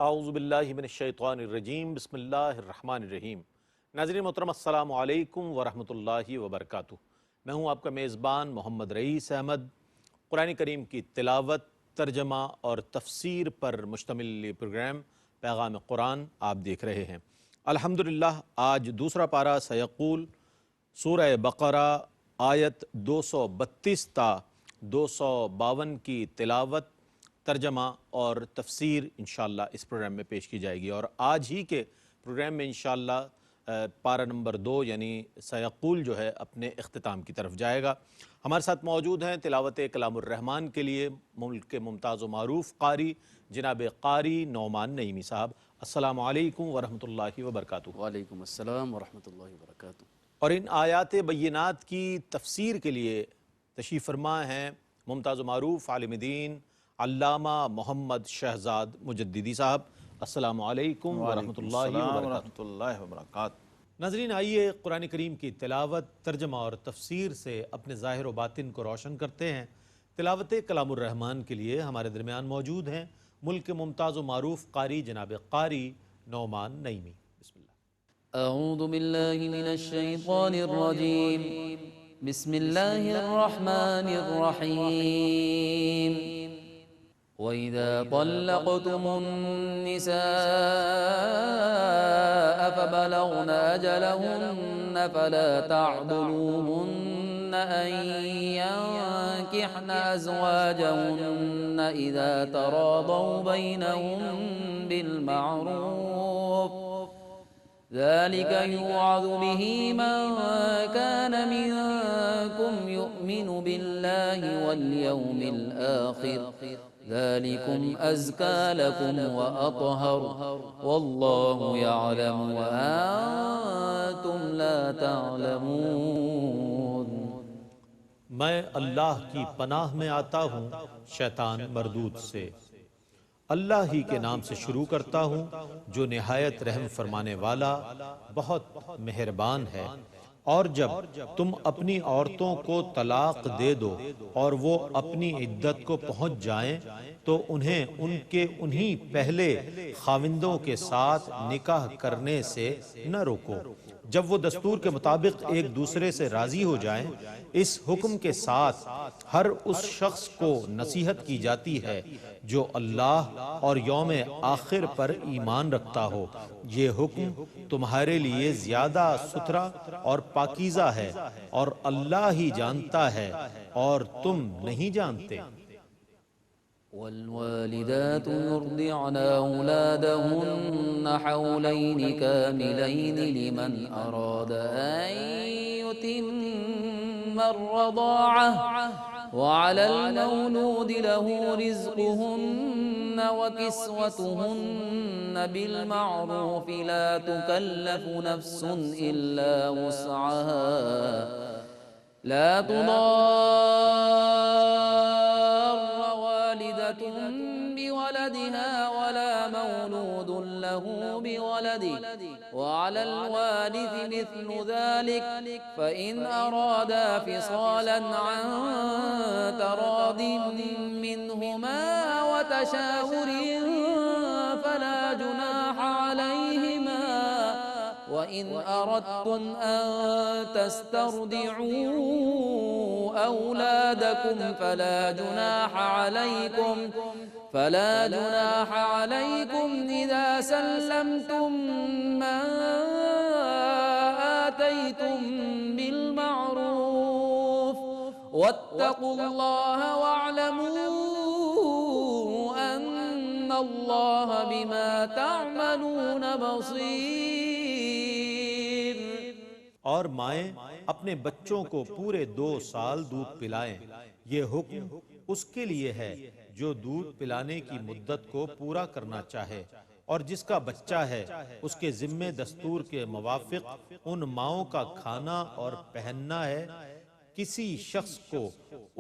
اعوذ باللہ من الشیطان الرجیم بسم اللہ الرحمن الرحیم۔ ناظرین محترم السلام علیکم ورحمۃ اللہ وبرکاتہ۔ میں ہوں آپ کا میزبان محمد رئیس احمد۔ قرآن کریم کی تلاوت، ترجمہ اور تفسیر پر مشتمل یہ پروگرام پیغام قرآن آپ دیکھ رہے ہیں۔ الحمدللہ آج دوسرا پارہ سیقول سورہ بقرہ آیت 232 تا 252 کی تلاوت، ترجمہ اور تفسیر انشاءاللہ اس پروگرام میں پیش کی جائے گی، اور آج ہی کے پروگرام میں انشاءاللہ پارہ نمبر 2 یعنی سیقول جو ہے اپنے اختتام کی طرف جائے گا۔ ہمارے ساتھ موجود ہیں تلاوت کلام الرحمن کے لیے ملک کے ممتاز و معروف قاری جناب قاری نعمان نعیمی صاحب۔ السلام علیکم ورحمۃ اللہ وبرکاتہ۔ وعلیکم السلام ورحمۃ اللہ وبرکاتہ۔ اور ان آیات بینات کی تفسیر کے لیے تشریف فرما ہیں ممتاز و معروف عالم دین علامہ محمد شہزاد مجددی صاحب۔ السلام علیکم ورحمۃ اللہ وبرکاتہ۔ ناظرین آئیے قرآن کریم کی تلاوت، ترجمہ اور تفسیر سے اپنے ظاہر و باطن کو روشن کرتے ہیں۔ تلاوت کلام الرحمن کے لیے ہمارے درمیان موجود ہیں ملک کے ممتاز و معروف قاری جناب قاری نعمان نعیمی۔ بسم اللہ۔ اعوذ باللہ من الشیطان الرجیم، بسم اللہ الرحمن الرحیم۔ وَإِذَا طَلَّقْتُمُ النِّسَاءَ فَبَلَغْنَ أَجَلَهُنَّ فَلَا تَعْضُلُوهُنَّ أَن يَنكِحْنَ أَزْوَاجَهُنَّ إِذَا تَرَاضَوْا بَيْنَهُم بِالْمَعْرُوفِ ذَلِكَ يُوعَظُ بِهِ مَن كَانَ مِنكُمْ يُؤْمِنُ بِاللَّهِ وَالْيَوْمِ الْآخِرِ ذَلِكُمْ أَزْكَى لَكُمْ وَأَطْهَرُ وَاللَّهُ يَعْلَمُ وَأَنْتُمْ لَا تَعْلَمُونَ۔ میں اللہ کی پناہ میں آتا ہوں شیطان مردود سے۔ اللہ ہی کے نام سے شروع کرتا ہوں جو نہایت رحم فرمانے والا بہت مہربان ہے۔ اور جب تم اپنی عورتوں کو طلاق دے دو اور وہ اپنی عدت کو پہنچ جائیں تو انہیں ان کے انہی پہلے خاوندوں کے ساتھ نکاح کرنے سے نہ روکو جب وہ دستور کے مطابق ایک دوسرے سے راضی ہو جائیں۔ اس حکم کے ساتھ ہر اس شخص کو نصیحت کی جاتی ہے جو اللہ اور یوم آخر پر ایمان رکھتا ہو۔ یہ حکم تمہارے لیے زیادہ ستھرا اور پاکیزہ ہے، اور اللہ ہی جانتا ہے اور تم نہیں جانتے۔ والوالدات يرضعن أولادهن حولين كاملين لمن أراد أن يتم الرضاعة وعلى المولود له رزقهن وكسوتهن بالمعروف لا تكلف نفس إلا وسعها لا تضار بولدها ولا مولود له بولده وعلى الوارث مثل ذلك فإن أرادا فصالا عن تراض منهما وتشاور فلا جناح عليهما وإن أردتم أن تسترضعوا أولادكم فلا جناح عليكم إذا سلمتم ما آتيتم بالمعروف واتقوا الله واعلموا أن الله بما تعملون بصير۔ اور مائیں اپنے بچوں کو پورے 2 سال دودھ پلائیں۔ یہ حکم اس کے لیے ہے جو دودھ پلانے کی مدت کو پورا کرنا چاہے، اور جس کا بچہ ہے اس کے ذمے دستور کے موافق ان ماؤں کا کھانا اور پہننا ہے۔ کسی شخص کو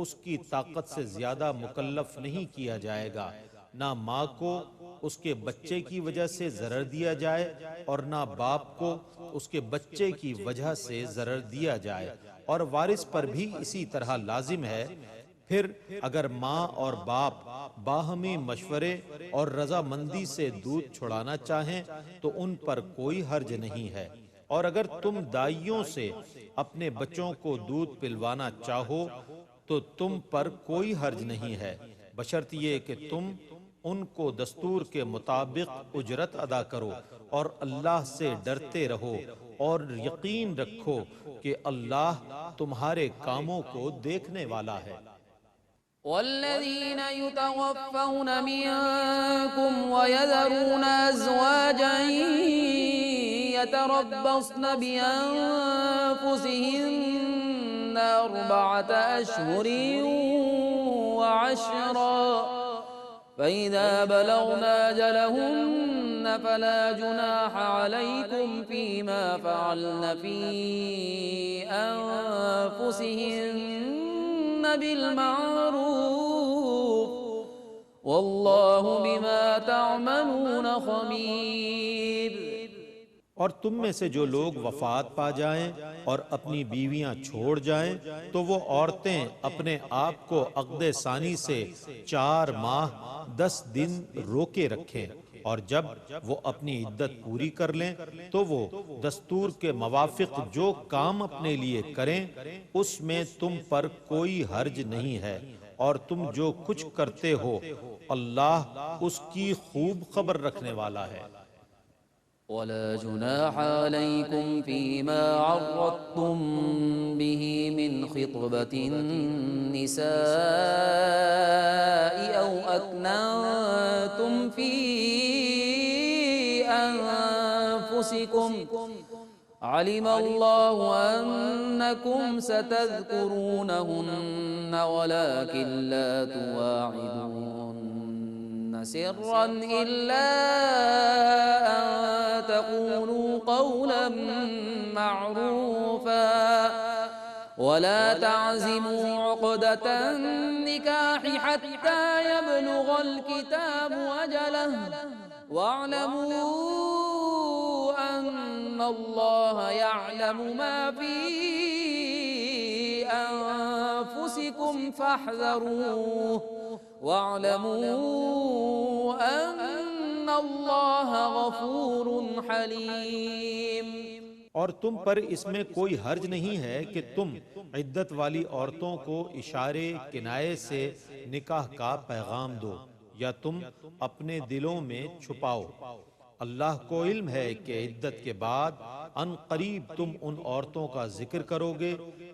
اس کی طاقت سے زیادہ مکلف نہیں کیا جائے گا۔ نہ ماں کو اس کے بچے کی وجہ سے ضرر دیا جائے اور نہ باپ کو اس کے بچے کی وجہ سے ضرر دیا جائے، اور وارث پر بھی اسی طرح لازم ہے۔ پھر اگر ماں اور باپ باہمی مشورے اور رضامندی سے دودھ چھڑانا چاہیں تو ان پر کوئی حرج نہیں ہے، اور اگر تم دائیوں سے اپنے بچوں کو دودھ پلوانا چاہو تو تم پر کوئی حرج نہیں ہے، بشرط یہ کہ تم ان کو دستور کے مطابق اجرت ادا کرو اور اللہ سے ڈرتے رہو اور یقین رکھو کہ اللہ تمہارے کاموں کو دیکھنے والا ہے۔ والذين يتوفون منكم ويذرون أزواجا يتربصن بأنفسهن 4 أشهر وعشرا فإذا بلغن أجلهن فلا جناح عليكم فيما فعلن في أنفسهن بالمعروف والله بما تعملون خبير۔ اور تم میں سے جو لوگ وفات پا جائیں اور اپنی بیویاں چھوڑ جائیں تو وہ عورتیں اپنے آپ کو عقد ثانی سے 4 ماہ 10 دن روکے رکھیں، اور جب وہ اپنی عدت پوری کر لیں تو وہ دستور کے موافق جو کام اپنے لیے کریں اس میں تم پر کوئی حرج نہیں ہے، اور تم جو کچھ کرتے ہو اللہ اس کی خوب خبر رکھنے والا ہے۔ ولا جناح عليكم فيما عرضتم به من خطبة النساء أو أكننتم في أنفسكم علم الله أنكم ستذكرونهن ولكن لا تواعدون سرا إلا أن تقولوا قولا معروفا ولا تعزموا عقدة النكاح حتى يبلغ الكتاب أجله واعلموا أن الله يعلم ما في أنفسكم فاحذروه واعلموا أن الله غفور حليم۔ اور تم پر اس میں کوئی حرج نہیں ہے کہ تم عدت والی عورتوں کو اشارے کنائے سے نکاح کا پیغام دو یا تم اپنے دلوں میں چھپاؤ۔ اللہ کو علم ہے کہ عدت کے بعد ان قریب تم ان عورتوں کا ذکر کرو گے،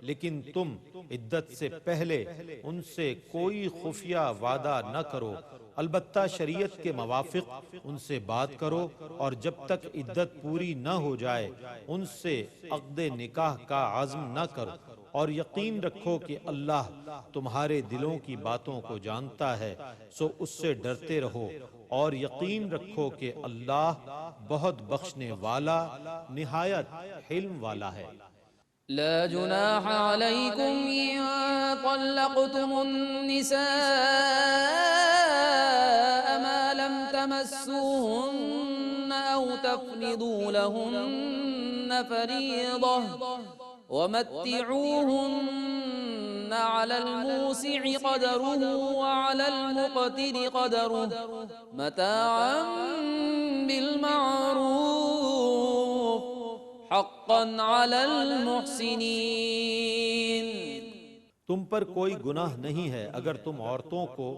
لیکن تم عدت سے پہلے ان سے کوئی خفیہ وعدہ نہ کرو، البتہ شریعت کے موافق ان سے بات کرو، اور جب تک عدت پوری نہ ہو جائے ان سے عقد نکاح کا عزم نہ کرو، اور یقین رکھو کہ اللہ تمہارے دلوں کی باتوں کو جانتا ہے، سو اس سے ڈرتے رہو، اور یقین رکھو کہ اللہ بہت بخشنے والا نہایت حلم والا ہے۔ لا جناح عليكم إن طلقتم النساء ما لم تمسوهن أو تفرضوا لهن فريضة ومتعوهن على الموسع قدره وعلى المقتر قدره متاعا بالمعروف حقا على المحسنين۔ تم پر کوئی گناہ نہیں ہے اگر تم عورتوں کو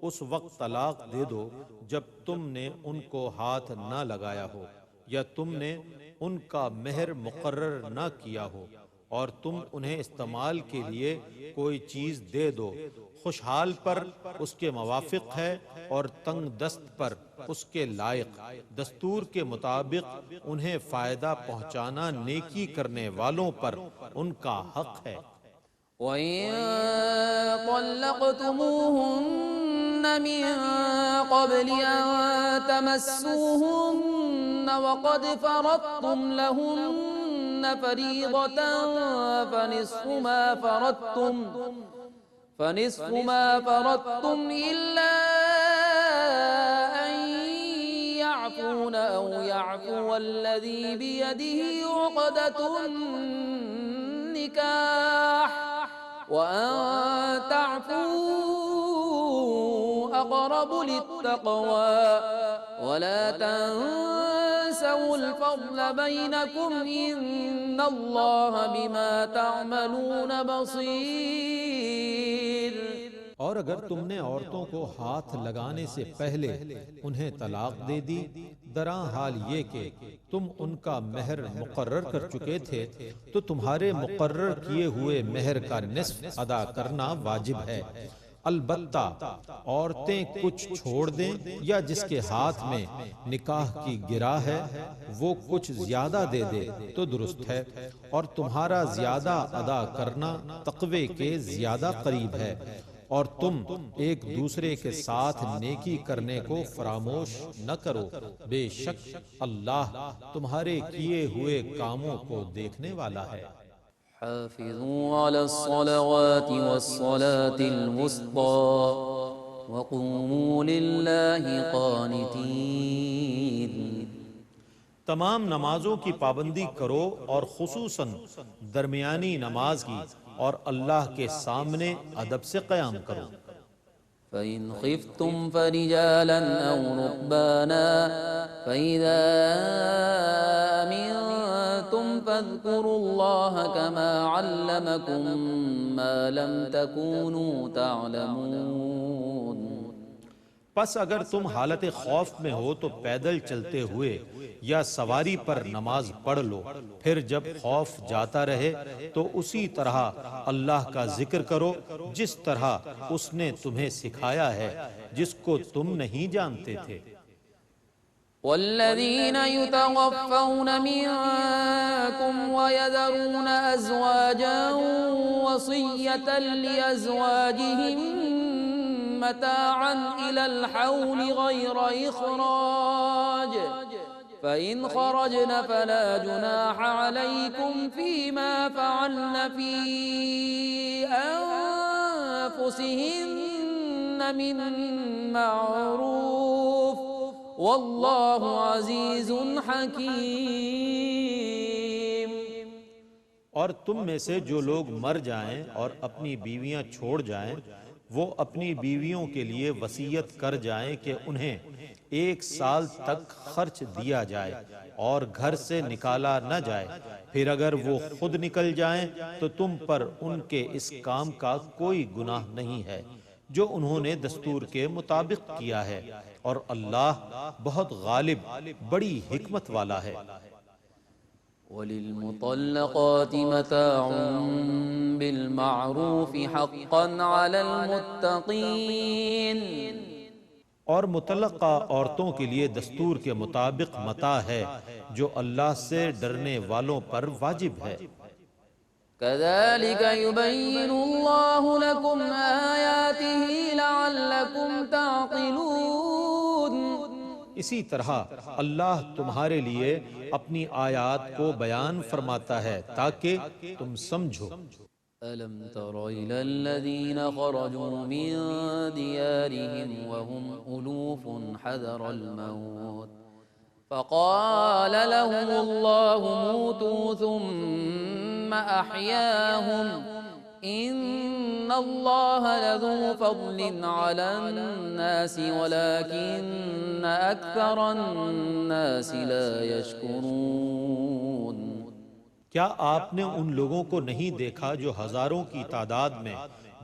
اس وقت طلاق دے دو جب تم نے ان کو ہاتھ نہ لگایا ہو یا تم نے ان کا مہر مقرر نہ کیا ہو، اور تم انہیں استعمال کے لیے کوئی چیز دے دو، خوشحال پر اس کے موافق ہے اور تنگ دست پر اس کے لائق، دستور کے مطابق انہیں فائدہ پہنچانا نیکی کرنے والوں پر ان کا حق ہے۔ وَإِن طَلَّقْتُمُوهُنَّ مِن قَبْلِ أَن تَمَسُّوهُنَّ وَقَدْ فَرَضْتُمْ لَهُنَّ فَرِيضَةً فَنِصْفُ مَا فَرَضْتُمْ إِلَّا أَن يَعْفُونَ أَوْ يَعْفُوَ الَّذِي بِيَدِهِ عُقْدَةُ النِّكَاحِ وَأَن تَعْفُوا أقرب للتقوى ولا تنسوا الفضل بينكم إن الله بما تعملون بصير۔ اور اگر تم نے عورتوں کو ہاتھ لگانے سے پہلے انہیں طلاق دے دی، دراں حال یہ کہ تم ان کا مہر مقرر کر چکے تھے، تو تمہارے مقرر کیے ہوئے مہر کا نصف ادا کرنا واجب ہے۔ البتہ عورتیں کچھ چھوڑ دیں یا جس کے ہاتھ میں نکاح کی گرا ہے وہ کچھ زیادہ دے دے تو درست ہے، اور تمہارا زیادہ ادا کرنا تقوی کے زیادہ قریب ہے، اور تم ایک دوسرے کے ساتھ نیکی کرنے کو فراموش نہ کرو، بے شک اللہ تمہارے کیے ہوئے کاموں کو دیکھنے والا ہے۔ حافظوا على الصلوات والصلاة الوسطى وقوموا لله قانتين۔ تمام نمازوں کی پابندی کرو اور خصوصاً درمیانی نماز کی، اور اللہ کے سامنے ادب سے قیام کرو۔ فَإِنْ خِفْتُمْ فَرِجَالًا أَوْ رُكْبَانًا فَإِذَا أَمِنْتُمْ فَاذْكُرُوا اللَّهَ كَمَا عَلَّمَكُمْ مَا لَمْ تَكُونُوا تَعْلَمُونَ۔ پس اگر تم حالت خوف میں ہو تو پیدل چلتے ہوئے یا سواری پر نماز پڑھ لو، پھر جب خوف جاتا رہے تو اسی طرح اللہ کا ذکر کرو جس طرح اس نے تمہیں سکھایا ہے، جس کو تم نہیں جانتے تھے۔ والذین یتوفون منکم ویذرون ازواجا وصیة لأزواجهم متاعا إلى الحول غير إخراج فإن خرجن فلا جناح عليكم فيما فعلن في أنفسهن من معروف والله عزيز حكيم۔ اور تم میں سے جو لوگ مر جائیں اور اپنی بیویاں چھوڑ جائیں، وہ اپنی بیویوں کے لیے وصیت کر جائیں کہ انہیں 1 سال تک خرچ دیا جائے اور گھر سے نکالا نہ جائے، پھر اگر وہ خود نکل جائیں تو تم پر ان کے اس کام کا کوئی گناہ نہیں ہے جو انہوں نے دستور کے مطابق کیا ہے، اور اللہ بہت غالب بڑی حکمت والا ہے۔ وَلِلْمُطَلَّقَاتِ مَتَاعٌ بِالْمَعْرُوفِ حَقًّا عَلَى الْمُتَّقِينَ۔ اور مطلقہ عورتوں کے لیے دستور کے مطابق متاع ہے جو اللہ سے ڈرنے والوں پر واجب ہے۔ كَذَلِكَ يُبَيِّنُ اللَّهُ لَكُمْ آيَاتِهِ لَعَلَّكُمْ تَعْقِلُونَ۔ اسی طرح اللہ تمہارے لیے اپنی آیات کو بیان فرماتا ہے تاکہ تم سمجھو۔ أَلَمْ تَرَ إِلَى الَّذِينَ خَرَجُوا مِن دِيَارِهِمْ وَهُمْ أُلُوفٌ حَذَرَ الْمَوْتِ فَقَالَ لَهُمُ اللَّهُ مُوتُوا ثُمَّ أَحْيَاهُمْ إِنَّ اللَّهَ لَذُو فَضْلٍ عَلَى النَّاسِ وَلَكِنَّ أَكْثَرَ النَّاسِ لَا يَشْكُرُونَ۔ کیا آپ نے ان لوگوں کو نہیں دیکھا جو ہزاروں کی تعداد میں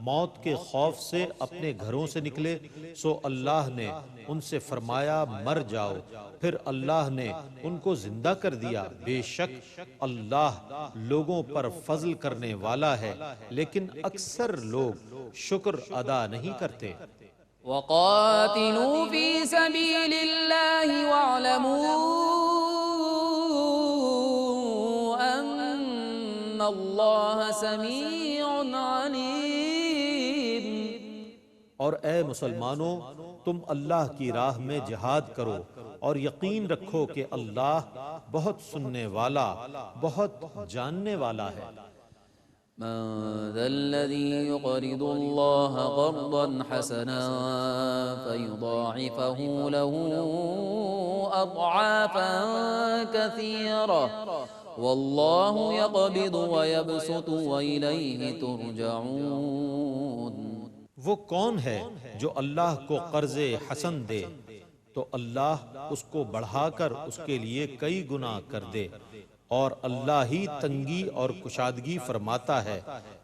موت کے خوف سے اپنے گھروں سے نکلے، سو اللہ نے ان سے فرمایا مر جاؤ، پھر اللہ نے ان کو زندہ کر دیا، بے شک اللہ لوگوں پر فضل کرنے والا ہے، لیکن اکثر لوگ شکر ادا نہیں کرتے۔ وَقَاتِلُوا فِي سَبِيلِ اللَّهِ وَاعْلَمُوا أَنَّ اللَّهَ سَمِيعٌ عَلِيمٌ۔ اور اے مسلمانوں، تم اللہ کی راہ میں جہاد کرو اور یقین رکھو کہ اللہ بہت سننے والا، بہت جاننے والا ہے۔ من ذا الذي يقرض الله قرضا حسنا فيضاعفه له أضعافا كثيرة والله يقبض ويبسط وإليه ترجعون۔ وہ کون ہے جو اللہ کو قرض حسن دے تو اللہ اس کو بڑھا کر اس کے لیے کئی گنا کر دے، اور اللہ ہی تنگی اور کشادگی فرماتا ہے،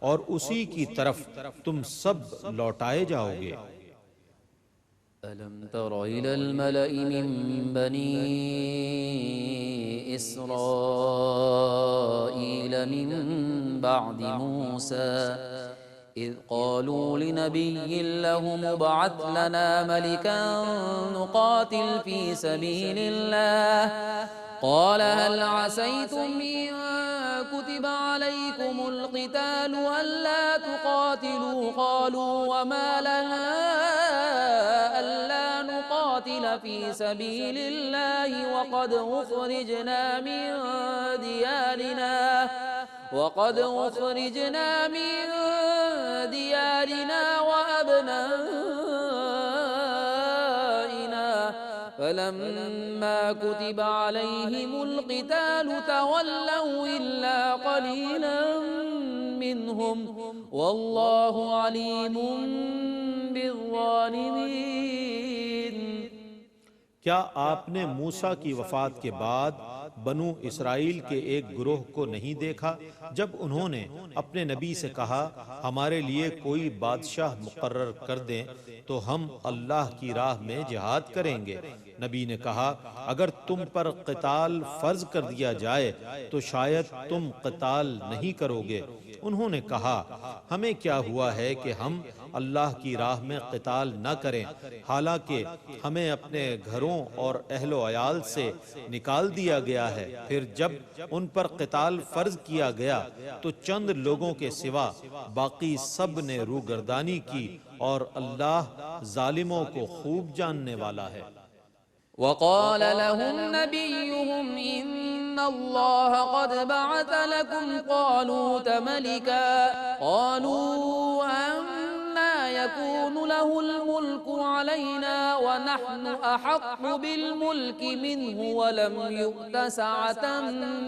اور اسی کی طرف تم سب لوٹائے جاؤ گے۔ ألم تر إلى الملأ من بني إسرائيل من بعد موسى إذ قالوا لنبي له ابعث لنا ملكا نقاتل في سبيل الله قال هل عسيتم إن كتب عليكم القتال ألا تقاتلوا قالوا وما لنا ألا نقاتل في سبيل الله وقد أخرجنا من ديارنا وأبنائنا فلما كتب عليهم القتال تولوا إلا قليلا منهم والله عليم بالظالمين۔ کیا آپ نے موسیٰ کی وفات کے بعد بنو اسرائیل کے ایک گروہ کو نہیں دیکھا جب انہوں نے اپنے نبی سے کہا ہمارے لیے کوئی بادشاہ مقرر کر دیں تو ہم اللہ کی راہ میں جہاد کریں گے؟ نبی نے کہا اگر تم پر قتال فرض کر دیا جائے تو شاید تم قتال نہیں کرو گے۔ انہوں نے کہا ہمیں کیا ہوا ہے کہ ہم اللہ کی راہ میں قتال نہ کریں، حالانکہ ہمیں اپنے گھروں اور اہل و عیال سے نکال دیا گیا ہے۔ پھر جب ان پر قتال فرض کیا گیا تو چند لوگوں کے سوا باقی سب نے روگردانی کی، اور اللہ ظالموں کو خوب جاننے والا ہے۔ وقال لهم نبيهم إن الله قد بعث لكم طالوت ملكا قالوا أنا يكون له الملك علينا ونحن أحق بالملك منه ولم يؤت سعة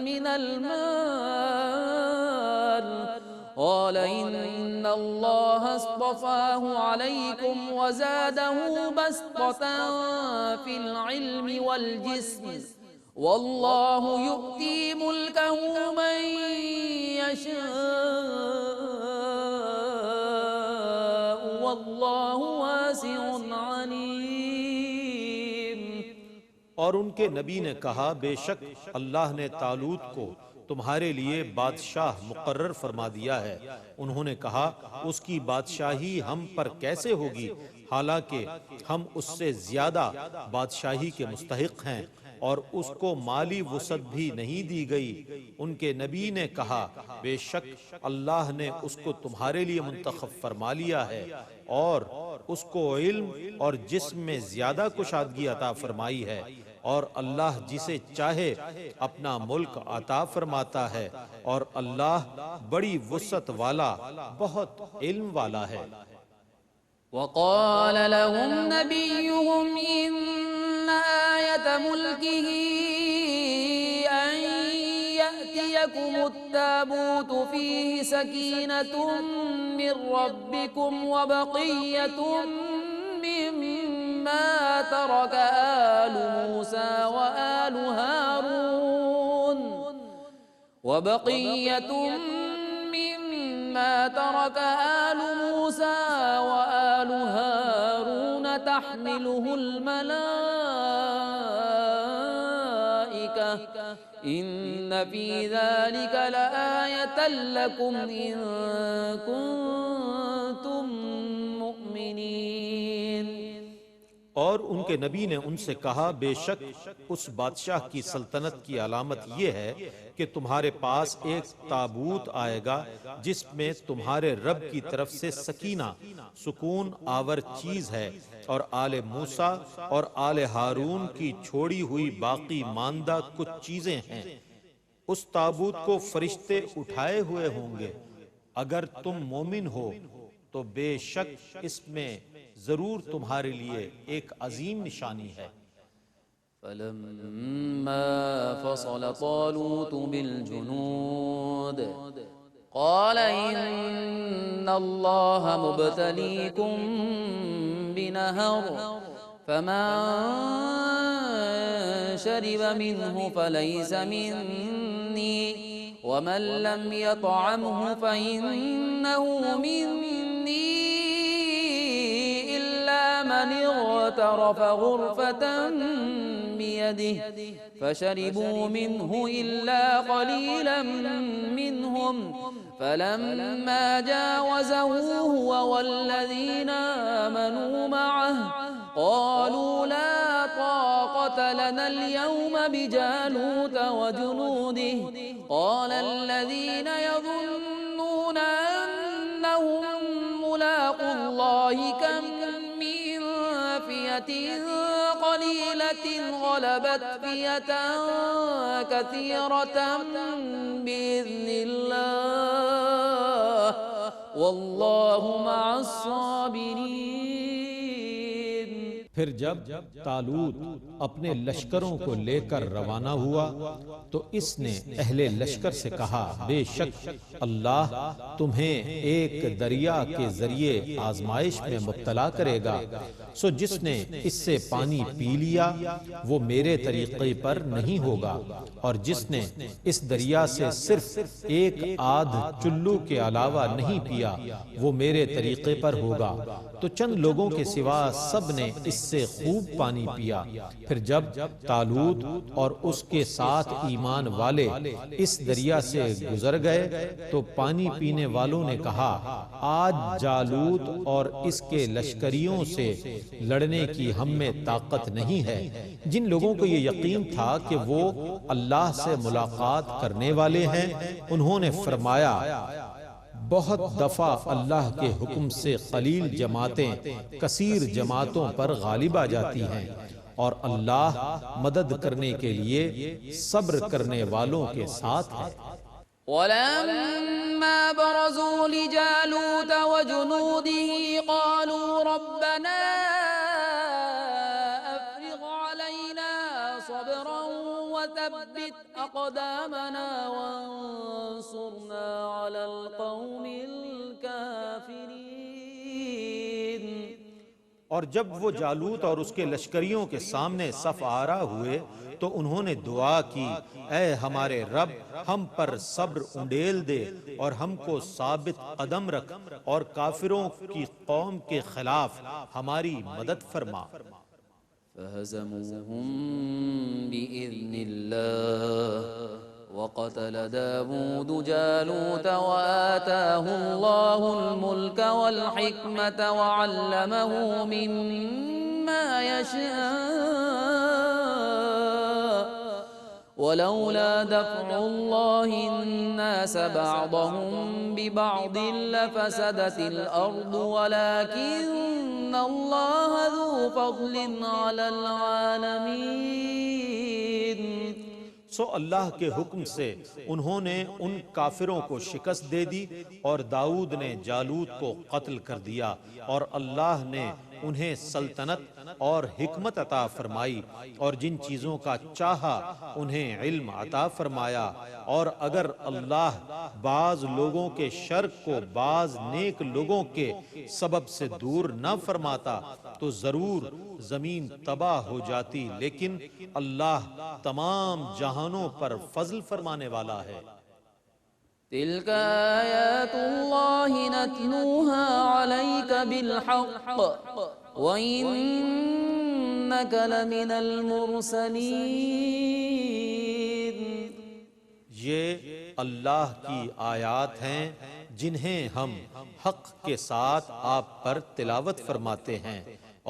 من المال قال إن الله اصطفاه عليكم وزاده بسطة في العلم والجسم والله يؤتي ملكه من يشاء والله واسع عليم۔ اور ان کے نبی نے کہا بے شک اللہ نے طالوت کو تمہارے لیے بادشاہ مقرر فرما دیا ہے۔ انہوں نے کہا اس کی بادشاہی ہم پر کیسے ہوگی حالانکہ ہم اس سے زیادہ بادشاہی کے مستحق ہیں، اور اس کو مالی وسعت بھی نہیں دی گئی۔ ان کے نبی نے کہا بے شک اللہ نے اس کو تمہارے لیے منتخب فرما لیا ہے، اور اس کو علم اور جسم میں زیادہ کشادگی عطا فرمائی ہے، اور اللہ جسے چاہے اپنا ملک عطا فرماتا ہے، اور اللہ بڑی وسعت والا بہت علم والا ہے۔ وقال لهم نبيهم إن آية ملكه أن يأتيكم التابوت فيه سكينة من ربكم وبقية مما ترك آل موسى وآل هارون تحمله الملائكة إن في ذلك لآية لكم إن كنتم مؤمنين۔ اور ان کے نبی نے ان سے کہا بے شک اس بادشاہ کی سلطنت کی علامت یہ ہے کہ تمہارے پاس ایک تابوت آئے گا جس میں تمہارے رب کی طرف سے سکینہ سکون آور چیز ہے، اور آل موسیٰ اور آل ہارون کی چھوڑی ہوئی باقی ماندہ کچھ چیزیں ہیں۔ اس تابوت کو فرشتے اٹھائے ہوئے ہوں گے۔ اگر تم مومن ہو تو بے شک اس میں ضرور تمہارے لیے ایک عظیم نشانی ہے۔ فلما فصل طالوت بالجنود قال إن الله مبتليكم بنهر فمن شرب منه فليس مني ومن لم يطعمه فإنه مني إلا من اغترف غرفة بيده فشربوا منه إلا قليلا منهم فلما جاوزه هو والذين آمنوا معه قالوا لا طاقة لنا اليوم بجالوت وجنوده قال الذين يظنون أنهم ملاقو الله كم من فئة قليلة غلبت فئة كثيرة بإذن الله والله مع الصابرين۔ پھر جب طالوت اپنے لشکروں کو لے کر روانہ ہوا تو اس نے اہل لشکر سے کہا بے شک اللہ تمہیں ایک دریا کے ذریعے آزمائش میں مبتلا کرے گا، سو جس نے اس سے پانی پی لیا وہ میرے طریقے پر نہیں ہوگا، اور جس نے اس دریا سے صرف ایک آدھ چلو کے علاوہ نہیں پیا وہ میرے طریقے پر ہوگا۔ تو چند لوگوں کے سوا سب نے اس سے خوب پانی پیا۔ پھر جب طالوت اور اس کے ساتھ ایمان والے اس دریا سے گزر گئے تو پانی پینے والوں نے کہا آج جالوت اور اس کے لشکریوں سے لڑنے کی ہم میں طاقت نہیں ہے۔ جن لوگوں کو یہ یقین تھا کہ وہ اللہ سے ملاقات کرنے والے ہیں انہوں نے فرمایا بہت دفعہ اللہ کے حکم سے قلیل جماعتیں کثیر جماعتوں پر غالب آ جاتی ہیں، اور اللہ مدد کرنے کے لیے صبر کرنے والوں کے ساتھ ہے۔ ولما برزوا لجالوت وجنوده قالوا ربنا أفرغ علينا صبرا وثبت أقدامنا وانصرنا على القوم الكافرين۔ اور جب وہ جالوت اور اس کے لشکریوں کے سامنے صف آرا ہوئے تو انہوں نے دعا کی اے ہمارے رب ہم پر صبر انڈیل دے اور ہم کو ثابت قدم رکھ اور کافروں کی قوم کے خلاف ہماری مدد فرما۔ فہزموہم بإذن اللہ وقتل داود جالوت وآتاه الله الملك والحكمة وعلمه مما يشاء ولولا دفع الله الناس بعضهم ببعض لفسدت الأرض ولكن الله ذو فضل على العالمين۔ سو اللہ کے حکم سے انہوں نے ان کافروں کو شکست دے دی اور داؤد نے جالوت کو قتل کر دیا، اور اللہ نے انہیں سلطنت اور حکمت عطا فرمائی اور جن چیزوں کا چاہا انہیں علم عطا فرمایا، اور اگر اللہ بعض لوگوں کے شر کو بعض نیک لوگوں کے سبب سے دور نہ فرماتا تو ضرور زمین تباہ ہو جاتی، لیکن اللہ تمام جہانوں پر فضل فرمانے والا ہے۔ تلك آیات اللہ نتلوها علیک بالحق وإنک لمن المرسلین۔ یہ اللہ کی آیات ہیں جنہیں ہم حق کے ساتھ آپ پر تلاوت فرماتے ہیں،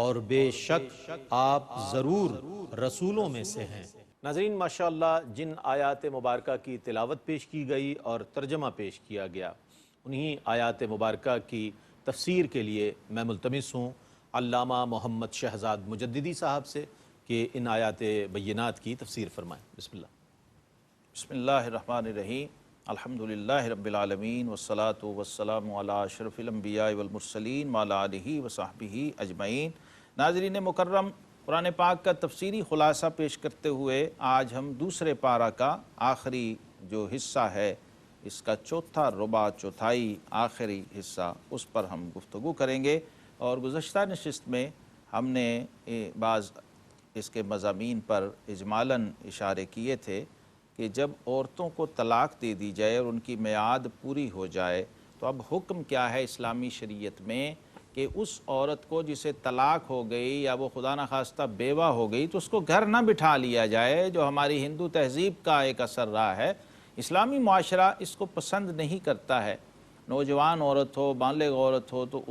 اور بے شک آپ ضرور رسولوں میں سے ہیں۔ ناظرین ماشاءاللہ جن آیات مبارکہ کی تلاوت پیش کی گئی اور ترجمہ پیش کیا گیا، انہی آیات مبارکہ کی تفسیر کے لیے میں ملتمس ہوں علامہ محمد شہزاد مجددی صاحب سے کہ ان آیات بینات کی تفسیر فرمائیں۔ بسم اللہ۔ بسم اللہ الرحمن الرحیم، الحمدللہ رب العالمین والصلاة والسلام علی اشرف الانبیاء والمرسلین وعلی آلہ وصحبہ اجمعین۔ ناظرین مکرم، قرآن پاک کا تفسیری خلاصہ پیش کرتے ہوئے آج ہم دوسرے پارہ کا آخری جو حصہ ہے اس کا چوتھا ربع، چوتھائی آخری حصہ، اس پر ہم گفتگو کریں گے۔ اور گزشتہ نشست میں ہم نے بعض اس کے مضامین پر اجمالاً اشارے کیے تھے کہ جب عورتوں کو طلاق دے دی جائے اور ان کی میعاد پوری ہو جائے تو اب حکم کیا ہے اسلامی شریعت میں کہ اس عورت کو جسے طلاق ہو گئی یا وہ خدا نخواستہ بیوہ ہو گئی تو اس کو گھر نہ بٹھا لیا جائے، جو ہماری ہندو تہذیب کا ایک اثر رہا ہے۔ اسلامی معاشرہ اس کو پسند نہیں کرتا ہے۔ نوجوان عورت ہو، بالغ عورت ہو تو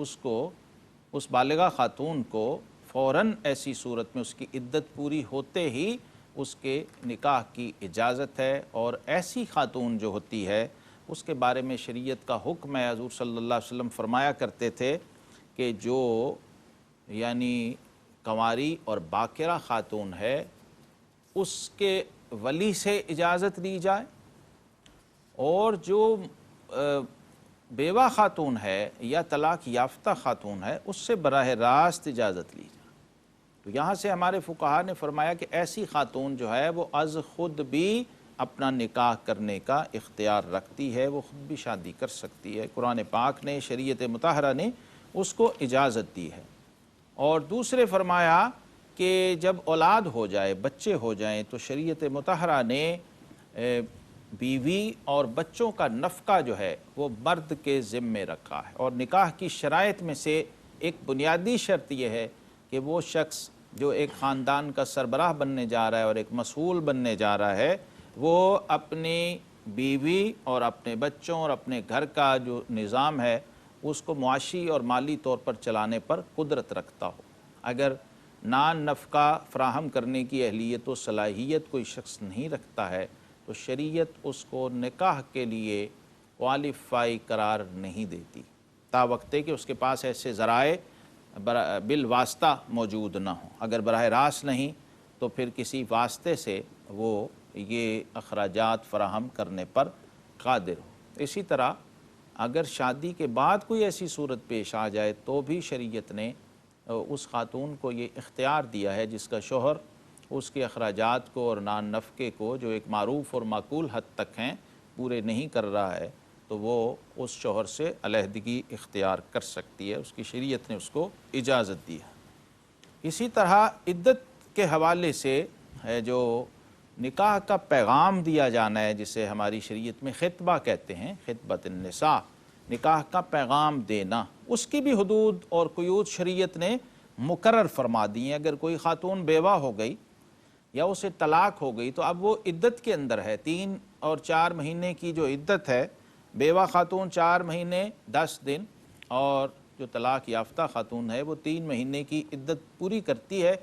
اس بالغہ خاتون کو فوراً ایسی صورت میں اس کی عدت پوری ہوتے ہی اس کے نکاح کی اجازت ہے، اور ایسی خاتون جو ہوتی ہے اس کے بارے میں شریعت کا حکم ہے۔ حضور صلی اللہ علیہ وسلم فرمایا کرتے تھے کہ جو یعنی کنواری اور باکرہ خاتون ہے اس کے ولی سے اجازت لی جائے، اور جو بیوہ خاتون ہے یا طلاق یافتہ خاتون ہے اس سے براہ راست اجازت لی جائے۔ تو یہاں سے ہمارے فقہا نے فرمایا کہ ایسی خاتون جو ہے وہ از خود بھی اپنا نکاح کرنے کا اختیار رکھتی ہے، وہ خود بھی شادی کر سکتی ہے۔ قرآن پاک نے، شریعت مطہرہ نے اس کو اجازت دی ہے۔ اور دوسرے فرمایا کہ جب اولاد ہو جائے، بچے ہو جائیں، تو شریعت مطہرہ نے بیوی اور بچوں کا نفقہ جو ہے وہ مرد کے ذمے رکھا ہے۔ اور نکاح کی شرائط میں سے ایک بنیادی شرط یہ ہے کہ وہ شخص جو ایک خاندان کا سربراہ بننے جا رہا ہے اور ایک مسئول بننے جا رہا ہے، وہ اپنی بیوی اور اپنے بچوں اور اپنے گھر کا جو نظام ہے اس کو معاشی اور مالی طور پر چلانے پر قدرت رکھتا ہو۔ اگر نان نفقہ فراہم کرنے کی اہلیت و صلاحیت کوئی شخص نہیں رکھتا ہے تو شریعت اس کو نکاح کے لیے کوالیفائی قرار نہیں دیتی، تا وقتے کہ اس کے پاس ایسے ذرائع بالواسطہ موجود نہ ہوں۔ اگر براہ راست نہیں تو پھر کسی واسطے سے وہ یہ اخراجات فراہم کرنے پر قادر ہو۔ اسی طرح اگر شادی کے بعد کوئی ایسی صورت پیش آ جائے تو بھی شریعت نے اس خاتون کو یہ اختیار دیا ہے جس کا شوہر اس کے اخراجات کو اور نان نفقے کو جو ایک معروف اور معقول حد تک ہیں پورے نہیں کر رہا ہے تو وہ اس شوہر سے علیحدگی اختیار کر سکتی ہے۔ اس کی شریعت نے اس کو اجازت دی ہے۔ اسی طرح عدت کے حوالے سے ہے جو نکاح کا پیغام دیا جانا ہے، جسے ہماری شریعت میں خطبہ کہتے ہیں، خطبۃ النساء، نکاح کا پیغام دینا، اس کی بھی حدود اور قیود شریعت نے مقرر فرما دی ہیں۔ اگر کوئی خاتون بیوہ ہو گئی یا اسے طلاق ہو گئی تو اب وہ عدت کے اندر ہے۔ 3 اور 4 مہینے کی جو عدت ہے، بیوہ خاتون 4 مہینے 10 دن، اور جو طلاق یافتہ خاتون ہے وہ 3 مہینے کی عدت پوری کرتی ہے۔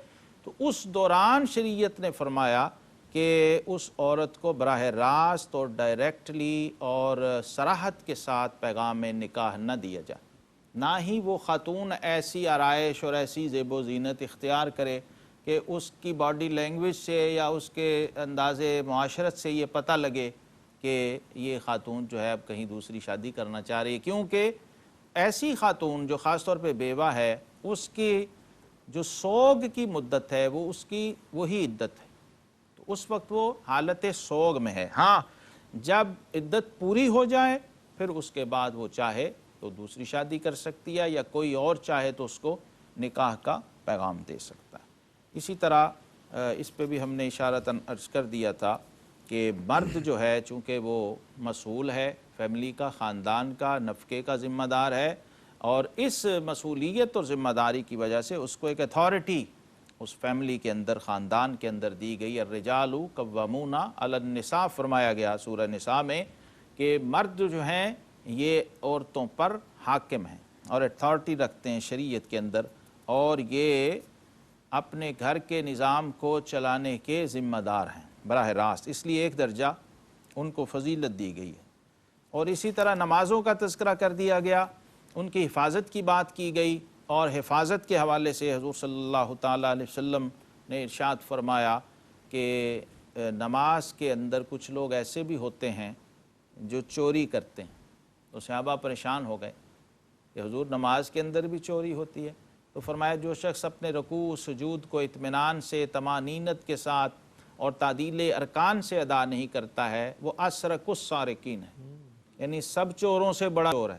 تو اس دوران شریعت نے فرمایا کہ اس عورت کو براہ راست اور ڈائریکٹلی اور صراحت کے ساتھ پیغام نکاح نہ دیا جائے، نہ ہی وہ خاتون ایسی آرائش اور ایسی زیب و زینت اختیار کرے کہ اس کی باڈی لینگویج سے یا اس کے انداز معاشرت سے یہ پتہ لگے کہ یہ خاتون جو ہے اب کہیں دوسری شادی کرنا چاہ رہی ہے، کیونکہ ایسی خاتون جو خاص طور پہ بیوہ ہے اس کی جو سوگ کی مدت ہے وہ اس کی وہی عدت ہے، تو اس وقت وہ حالت سوگ میں ہے۔ ہاں جب عدت پوری ہو جائے پھر اس کے بعد وہ چاہے تو دوسری شادی کر سکتی ہے، یا کوئی اور چاہے تو اس کو نکاح کا پیغام دے سکتا ہے۔ اسی طرح اس پہ بھی ہم نے اشارتاً عرض کر دیا تھا کہ مرد جو ہے چونکہ وہ مسئول ہے فیملی کا، خاندان کا، نفقے کا ذمہ دار ہے، اور اس مسئولیت اور ذمہ داری کی وجہ سے اس کو ایک اتھارٹی اس فیملی کے اندر، خاندان کے اندر دی گئی۔ الرجال قوامون علی النساء فرمایا گیا سورہ نساء میں کہ مرد جو ہیں یہ عورتوں پر حاکم ہیں اور اتھارٹی رکھتے ہیں شریعت کے اندر، اور یہ اپنے گھر کے نظام کو چلانے کے ذمہ دار ہیں براہ راست، اس لیے ایک درجہ ان کو فضیلت دی گئی ہے۔ اور اسی طرح نمازوں کا تذکرہ کر دیا گیا، ان کی حفاظت کی بات کی گئی، اور حفاظت کے حوالے سے حضور صلی اللہ تعالیٰ علیہ وسلم نے ارشاد فرمایا کہ نماز کے اندر کچھ لوگ ایسے بھی ہوتے ہیں جو چوری کرتے ہیں۔ تو صحابہ پریشان ہو گئے کہ حضور نماز کے اندر بھی چوری ہوتی ہے؟ تو فرمایا جو شخص اپنے رکوع سجود کو اطمینان سے، طمانینت کے ساتھ اور تعدیل ارکان سے ادا نہیں کرتا ہے وہ اسرق السارقین ہے، یعنی سب چوروں سے بڑا چور ہے،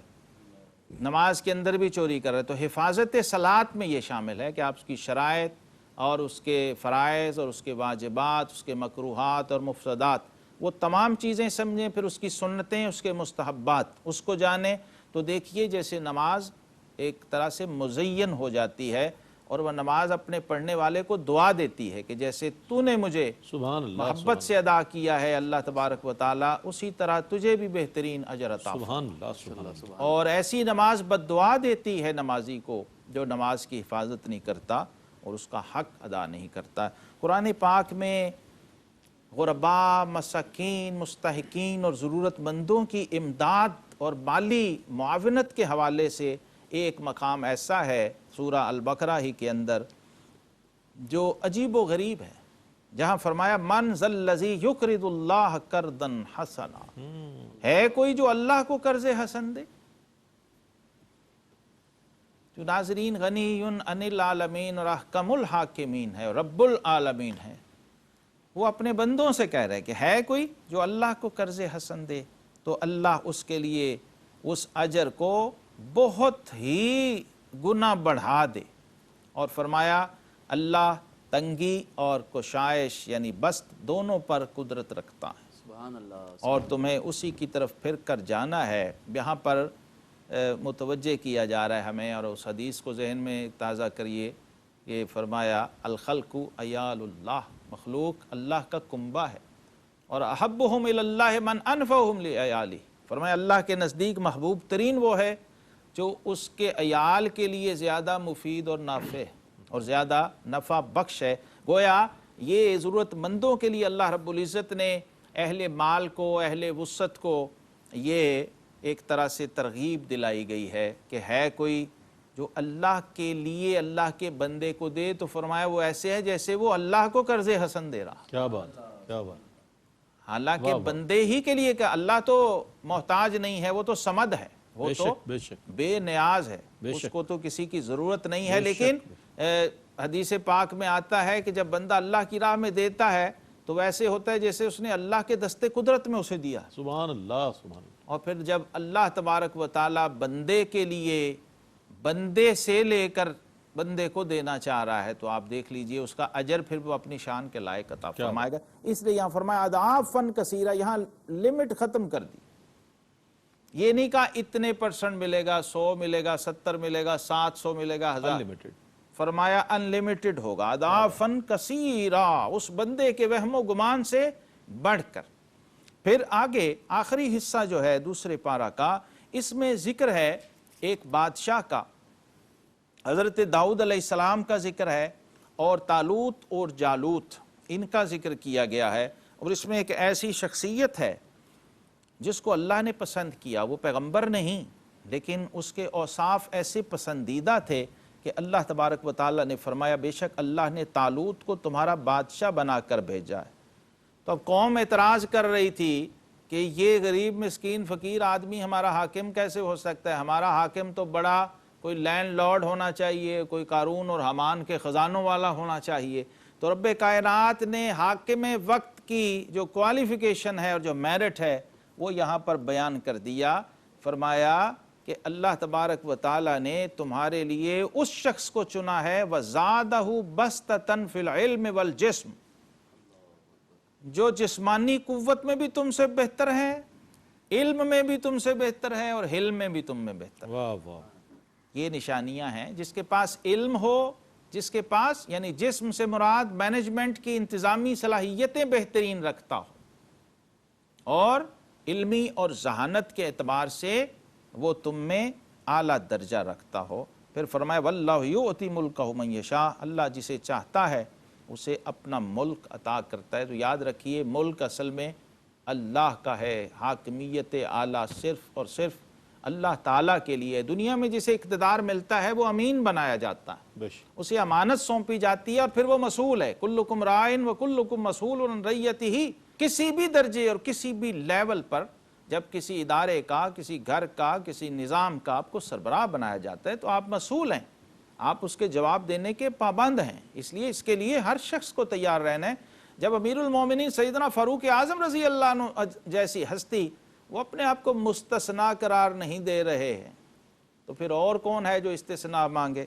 نماز کے اندر بھی چوری کر رہے. تو حفاظت صلاۃ میں یہ شامل ہے کہ آپ اس کی شرائط اور اس کے فرائض اور اس کے واجبات، اس کے مکروہات اور مفسدات، وہ تمام چیزیں سمجھیں، پھر اس کی سنتیں، اس کے مستحبات اس کو جانیں. تو دیکھیے جیسے نماز ایک طرح سے مزین ہو جاتی ہے، اور وہ نماز اپنے پڑھنے والے کو دعا دیتی ہے کہ جیسے تو نے مجھے سبحان اللہ، محبت سے ادا کیا ہے اللہ تبارک و تعالیٰ، اسی طرح تجھے بھی بہترین اجر عطا فرمائے. سبحان اللہ، سبحان اللہ. اور ایسی نماز بد دعا دیتی ہے نمازی کو جو نماز کی حفاظت نہیں کرتا اور اس کا حق ادا نہیں کرتا. قرآن پاک میں غرباء، مساکین، مستحقین اور ضرورت مندوں کی امداد اور مالی معاونت کے حوالے سے ایک مقام ایسا ہے سورہ البقرہ ہی کے اندر جو عجیب و غریب ہے، جہاں فرمایا من ذا الذی یقرض اللہ قرضا حسنا، ہے کوئی جو اللہ کو قرض حسن دے؟ جو ناظرین غنی عن العالمین اور احکم الحاکمین ہے اور رب العالمین ہے، وہ اپنے بندوں سے کہہ رہے کہ ہے کوئی جو اللہ کو قرض حسن دے، تو اللہ اس کے لیے اس اجر کو بہت ہی گنا بڑھا دے. اور فرمایا اللہ تنگی اور کشائش یعنی بست دونوں پر قدرت رکھتا ہے، سبحان اللہ. اور تمہیں اسی کی طرف پھر کر جانا ہے. یہاں پر متوجہ کیا جا رہا ہے ہمیں، اور اس حدیث کو ذہن میں تازہ کریے. یہ فرمایا الخلق عیال اللہ، مخلوق اللہ کا کنبہ ہے، اور احبہم الی اللہ من انفعہم لعیالہ. فرمایا اللہ کے نزدیک محبوب ترین وہ ہے جو اس کے عیال کے لیے زیادہ مفید اور نافع اور زیادہ نفع بخش ہے. گویا یہ ضرورت مندوں کے لیے اللہ رب العزت نے اہل مال کو، اہل وسعت کو یہ ایک طرح سے ترغیب دلائی گئی ہے کہ ہے کوئی جو اللہ کے لیے اللہ کے بندے کو دے. تو فرمایا وہ ایسے ہے جیسے وہ اللہ کو قرض حسن دے رہا. کیا بات، کیا بات. حالانکہ بندے ہی کے لیے کہ اللہ تو محتاج نہیں ہے، وہ تو صمد ہے، وہ تو بے شک بے نیاز ہے، اس کو تو کسی کی ضرورت نہیں ہے. لیکن حدیث پاک میں آتا ہے کہ جب بندہ اللہ کی راہ میں دیتا ہے تو ویسے ہوتا ہے جیسے اس نے اللہ کے دستے قدرت میں اسے دیا. سبحان اللہ، سبحان اللہ. اور پھر جب اللہ تبارک و تعالیٰ بندے کے لیے بندے سے لے کر بندے کو دینا چاہ رہا ہے تو آپ دیکھ لیجئے اس کا اجر پھر وہ اپنی شان کے لائق عطا فرمائے گا. اس لیے یہاں فرمایا اضعافا کثیرہ، یہاں لمٹ ختم کر دی. یہ نہیں کہا اتنے % ملے گا، 100 ملے گا، 70 ملے گا، 700 ملے گا، 1000. Unlimited. فرمایا ان لمیٹڈ ہوگا، اضعافا کثیرہ، اس بندے کے وہم و گمان سے بڑھ کر. پھر آگے آخری حصہ جو ہے دوسرے پارہ کا، اس میں ذکر ہے ایک بادشاہ کا، حضرت داؤد علیہ السلام کا ذکر ہے، اور طالوت اور جالوت ان کا ذکر کیا گیا ہے. اور اس میں ایک ایسی شخصیت ہے جس کو اللہ نے پسند کیا. وہ پیغمبر نہیں لیکن اس کے اوصاف ایسے پسندیدہ تھے کہ اللہ تبارک و تعالیٰ نے فرمایا بے شک اللہ نے طالوت کو تمہارا بادشاہ بنا کر بھیجا ہے. تو اب قوم اعتراض کر رہی تھی کہ یہ غریب مسکین فقیر آدمی ہمارا حاکم کیسے ہو سکتا ہے؟ ہمارا حاکم تو بڑا کوئی لینڈ لارڈ ہونا چاہیے، کوئی قارون اور حامان کے خزانوں والا ہونا چاہیے. تو رب کائنات نے حاکم وقت کی جو کوالیفیکیشن ہے اور جو میرٹ ہے وہ یہاں پر بیان کر دیا. فرمایا کہ اللہ تبارک و تعالیٰ نے تمہارے لیے اس شخص کو چنا ہے وَزَادَهُ بَسْطَةً فِي الْعِلْمِ وَالْجِسْمِ، جو جسمانی قوت میں بھی تم سے بہتر ہے، علم میں بھی تم سے بہتر ہے، اور حلم میں بھی تم میں بہتر ہے. واہ واہ. یہ نشانیاں ہیں. جس کے پاس علم ہو، جس کے پاس یعنی جسم سے مراد مینجمنٹ کی انتظامی صلاحیتیں بہترین رکھتا ہو، اور علمی اور ذہانت کے اعتبار سے وہ تم میں اعلیٰ درجہ رکھتا ہو. پھر فرمایا وَاللَّهُ يُؤْتِي مُلْكَهُ مَن يَشَاءُ، اللہ جسے چاہتا ہے اسے اپنا ملک عطا کرتا ہے. تو یاد رکھیے ملک اصل میں اللہ کا ہے، حاکمیت اعلیٰ صرف اور صرف اللہ تعالیٰ کے لیے. دنیا میں جسے اقتدار ملتا ہے وہ امین بنایا جاتا ہے، اسے امانت سونپی جاتی ہے اور پھر وہ مسئول ہے. کلکم رائن وکلکم مسئول عن رعیتہ. کسی بھی درجے اور کسی بھی لیول پر جب کسی ادارے کا، کسی گھر کا، کسی نظام کا آپ کو سربراہ بنایا جاتا ہے تو آپ مسئول ہیں، آپ اس کے جواب دینے کے پابند ہیں. اس لیے اس کے لیے ہر شخص کو تیار رہنا ہے. جب امیر المومنین سیدنا فاروق اعظم رضی اللہ عنہ جیسی ہستی وہ اپنے آپ کو مستثنا قرار نہیں دے رہے ہیں، تو پھر اور کون ہے جو استثناء مانگے؟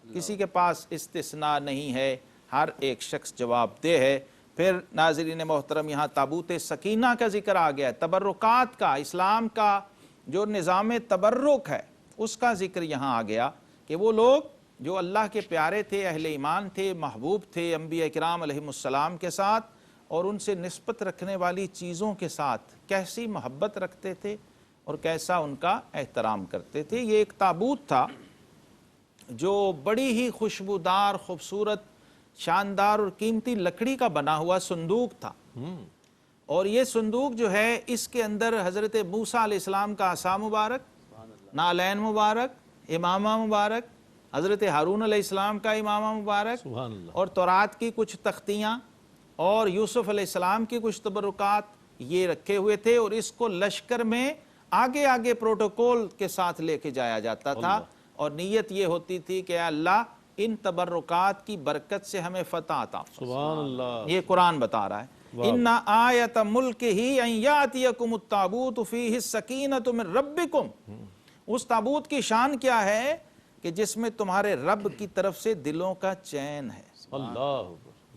کسی کے پاس استثناء نہیں ہے، ہر ایک شخص جواب دہ ہے۔ پھر ناظرین محترم یہاں تابوت سکینہ کا ذکر آ گیا ہے، تبرکات کا، اسلام کا جو نظام تبرک ہے اس کا ذکر یہاں آ گیا کہ وہ لوگ جو اللہ کے پیارے تھے، اہل ایمان تھے، محبوب تھے انبیاء کرام علیہ السلام کے ساتھ، اور ان سے نسبت رکھنے والی چیزوں کے ساتھ کیسی محبت رکھتے تھے اور کیسا ان کا احترام کرتے تھے۔ یہ ایک تابوت تھا جو بڑی ہی خوشبودار، خوبصورت، شاندار اور قیمتی لکڑی کا بنا ہوا صندوق تھا، اور یہ صندوق جو ہے اس کے اندر حضرت موسیٰ علیہ السلام کا عصا مبارک، نالین مبارک، امامہ مبارک، حضرت ہارون علیہ السلام کا امامہ مبارک، سبحان اللہ، اور تورات کی کچھ تختیاں اور یوسف علیہ السلام کی کچھ تبرکات یہ رکھے ہوئے تھے، اور اس کو لشکر میں آگے آگے پروٹوکول کے ساتھ لے کے جایا جاتا تھا، اور نیت یہ ہوتی تھی کہ اے اللہ ان تبرکات کی برکت سے ہمیں فتح عطا فرما۔ سبحان اللہ، یہ قرآن بتا رہا ہے ان آیت ملک ہی ان یاتیکم التابوت فیہ السکینۃ من ربکم۔ اس تابوت کی شان کیا ہے کہ جس میں تمہارے رب کی طرف سے دلوں کا چین ہے، اللہ،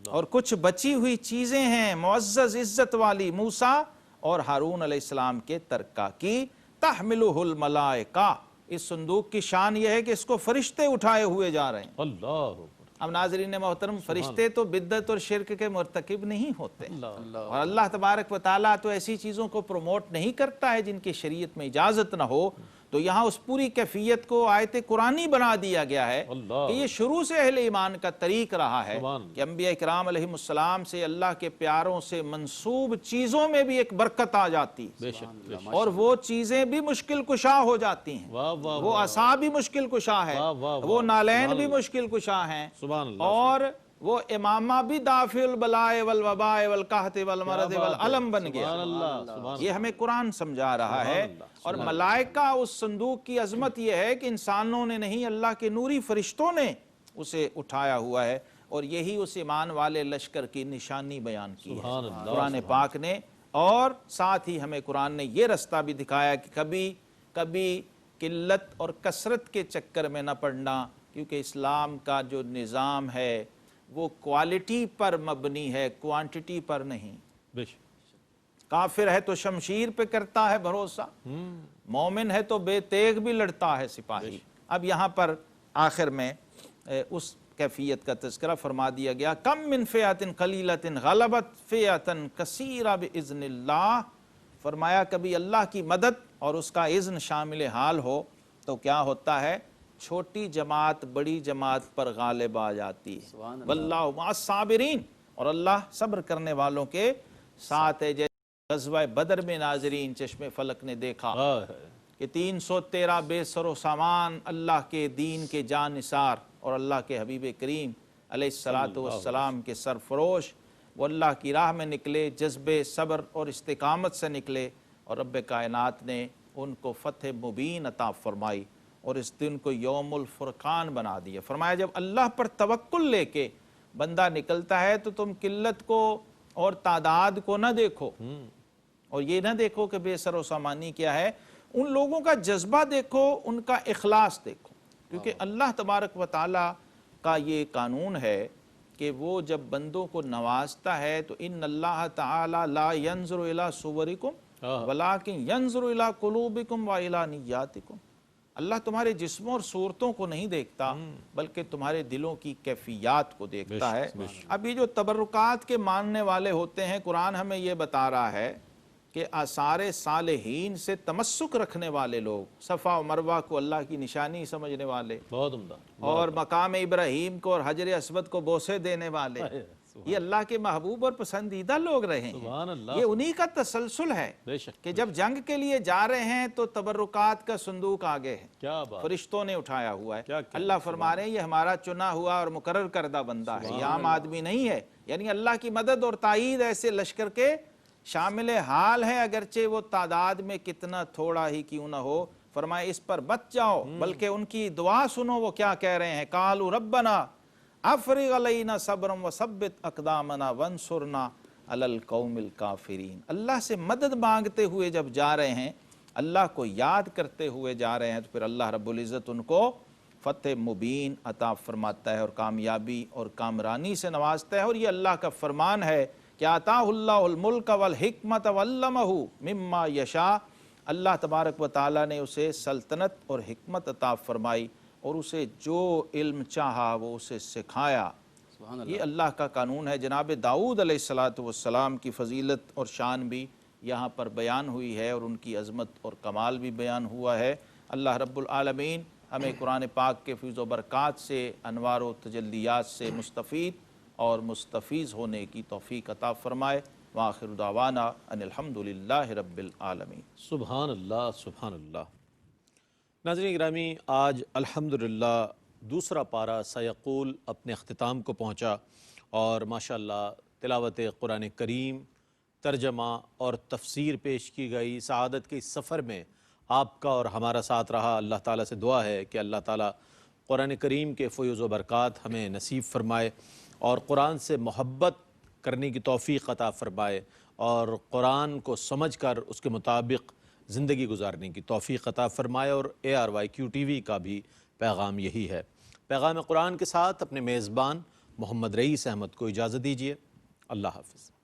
اور کچھ بچی ہوئی چیزیں ہیں معزز عزت والی موسیٰ اور ہارون علیہ السلام کے ترکہ کی، تحملہ الملائکہ۔ اس صندوق کی شان یہ ہے کہ اس کو فرشتے اٹھائے ہوئے جا رہے ہیں۔ اللہ، اب ناظرین محترم، فرشتے تو بدعت اور شرک کے مرتکب نہیں ہوتے، اور اللہ تبارک و تعالیٰ تو ایسی چیزوں کو پروموٹ نہیں کرتا ہے جن کی شریعت میں اجازت نہ ہو، تو یہاں اس پوری کیفیت کو آیت قرآنی بنا دیا گیا ہے کہ یہ شروع سے اہل ایمان کا طریق رہا ہے کہ انبیاء کرام علیہ السلام سے، اللہ کے پیاروں سے منسوب چیزوں میں بھی ایک برکت آ جاتی ہے، اور وہ چیزیں بھی مشکل کشا ہو جاتی ہیں۔ وہ عصا بھی مشکل کشا ہے، وہ نالین بھی مشکل کشا ہیں، سبحان اللہ، اور وہ امامہ بھی دافع البلاء والوباء والقحط والمرض والعلم بن گیا۔ یہ ہمیں قرآن سمجھا رہا ہے، اور ملائکہ اس صندوق کی عظمت یہ ہے کہ انسانوں نے نہیں، اللہ کے نوری فرشتوں نے اسے اٹھایا ہوا ہے، اور یہی اس ایمان والے لشکر کی نشانی بیان کی ہے قرآن پاک نے۔ اور ساتھ ہی ہمیں قرآن نے یہ رستہ بھی دکھایا کہ کبھی قلت اور کثرت کے چکر میں نہ پڑنا، کیونکہ اسلام کا جو نظام ہے وہ کوالٹی پر مبنی ہے، کوانٹٹی پر نہیں۔ بے شک، کافر ہے تو شمشیر پہ کرتا ہے بھروسہ، مومن ہے تو بے تیغ بھی لڑتا ہے سپاہی۔ اب یہاں پر آخر میں اس کیفیت کا تذکرہ فرما دیا گیا، کم من فئۃ قلیلۃ غلبت فئۃ کثیرۃ باذن اللہ۔ فرمایا کبھی اللہ کی مدد اور اس کا اذن شامل حال ہو تو کیا ہوتا ہے؟ چھوٹی جماعت بڑی جماعت پر غالب آ جاتی ہے، واللہ مع الصابرین، اور اللہ صبر کرنے والوں کے ساتھ ہے۔ جیسے غزوہ بدر میں ناظرین چشم فلک نے دیکھا کہ 313 بے سر و سامان اللہ کے دین کے جان نثار اور اللہ کے حبیب کریم علیہ السلام کے سرفروش، وہ اللہ کی راہ میں نکلے، جذبے صبر اور استقامت سے نکلے، اور رب کائنات نے ان کو فتح مبین عطا فرمائی، اور اس دن کو یوم الفرقان بنا دیا۔ فرمایا جب اللہ پر توکل لے کے بندہ نکلتا ہے تو تم قلت کو اور تعداد کو نہ دیکھو، اور یہ نہ دیکھو کہ بے سر و سامانی کیا ہے، ان لوگوں کا جذبہ دیکھو، ان کا اخلاص دیکھو، کیونکہ اللہ تبارک و تعالیٰ کا یہ قانون ہے کہ وہ جب بندوں کو نوازتا ہے تو ان اللہ تعالی لا ینظر الی صورکم ولکن ینظر الی قلوبکم و الی نیاتکم۔ اللہ تمہارے جسموں اور صورتوں کو نہیں دیکھتا بلکہ تمہارے دلوں کی کیفیات کو دیکھتا ہے۔ اب یہ جو تبرکات کے ماننے والے ہوتے ہیں، قرآن ہمیں یہ بتا رہا ہے کہ آثار صالحین سے تمسک رکھنے والے لوگ، صفا و مروہ کو اللہ کی نشانی سمجھنے والے، بہت عمدہ، اور مقام ابراہیم کو اور حجر اسود کو بوسے دینے والے، یہ اللہ کے محبوب اور پسندیدہ لوگ رہے ہیں۔ سبحان اللہ، یہ انہی کا تسلسل ہے بے شک، کہ جب جنگ کے لیے جا رہے ہیں تو تبرکات کا صندوق آگے ہے، کیا بات، فرشتوں نے اٹھایا ہوا ہے۔ کیا اللہ فرما رہے ہیں یہ ہمارا چنا ہوا اور مقرر کردہ بندہ ہے، یہ عام آدمی نہیں ہے، یعنی اللہ کی مدد اور تائید ایسے لشکر کے شامل حال ہے، اگرچہ وہ تعداد میں کتنا تھوڑا ہی کیوں نہ ہو۔ فرمائے اس پر بچ جاؤ، بلکہ ان کی دعا سنو، وہ کیا کہہ رہے ہیں، قالوا ربنا افرغ علینا صبرا وثبت اقدامنا وانصرنا علی القوم الکافرین۔ اللہ سے مدد مانگتے ہوئے جب جا رہے ہیں، اللہ کو یاد کرتے ہوئے جا رہے ہیں، تو پھر اللہ رب العزت ان کو فتح مبین عطا فرماتا ہے اور کامیابی اور کامرانی سے نوازتا ہے۔ اور یہ اللہ کا فرمان ہے کہ آتاہ اللہ الملک والحکمت وعلمہ مما یشاء، اللہ تبارک و تعالیٰ نے اسے سلطنت اور حکمت عطا فرمائی اور اسے جو علم چاہا وہ اسے سکھایا۔ یہ اللہ کا قانون ہے۔ جناب داؤد علیہ السلام کی فضیلت اور شان بھی یہاں پر بیان ہوئی ہے اور ان کی عظمت اور کمال بھی بیان ہوا ہے۔ اللہ رب العالمین ہمیں قرآن پاک کے فیض و برکات سے، انوار و تجلیات سے مستفید اور مستفیض ہونے کی توفیق عطا فرمائے۔ وآخر دعوانا ان الحمدللہ رب العالمین۔ سبحان اللہ، سبحان اللہ۔ ناظرین گرامی، آج الحمدللہ دوسرا پارہ سیقول اپنے اختتام کو پہنچا اور ماشاءاللہ تلاوت قرآن کریم، ترجمہ اور تفسیر پیش کی گئی۔ سعادت کے اس سفر میں آپ کا اور ہمارا ساتھ رہا۔ اللہ تعالیٰ سے دعا ہے کہ اللہ تعالیٰ قرآن کریم کے فیض و برکات ہمیں نصیب فرمائے اور قرآن سے محبت کرنے کی توفیق عطا فرمائے اور قرآن کو سمجھ کر اس کے مطابق زندگی گزارنے کی توفیق عطا فرمائے۔ اور ARYQ TV کا بھی پیغام یہی ہے۔ پیغام قرآن کے ساتھ اپنے میزبان محمد رئیس احمد کو اجازت دیجیے۔ اللہ حافظ۔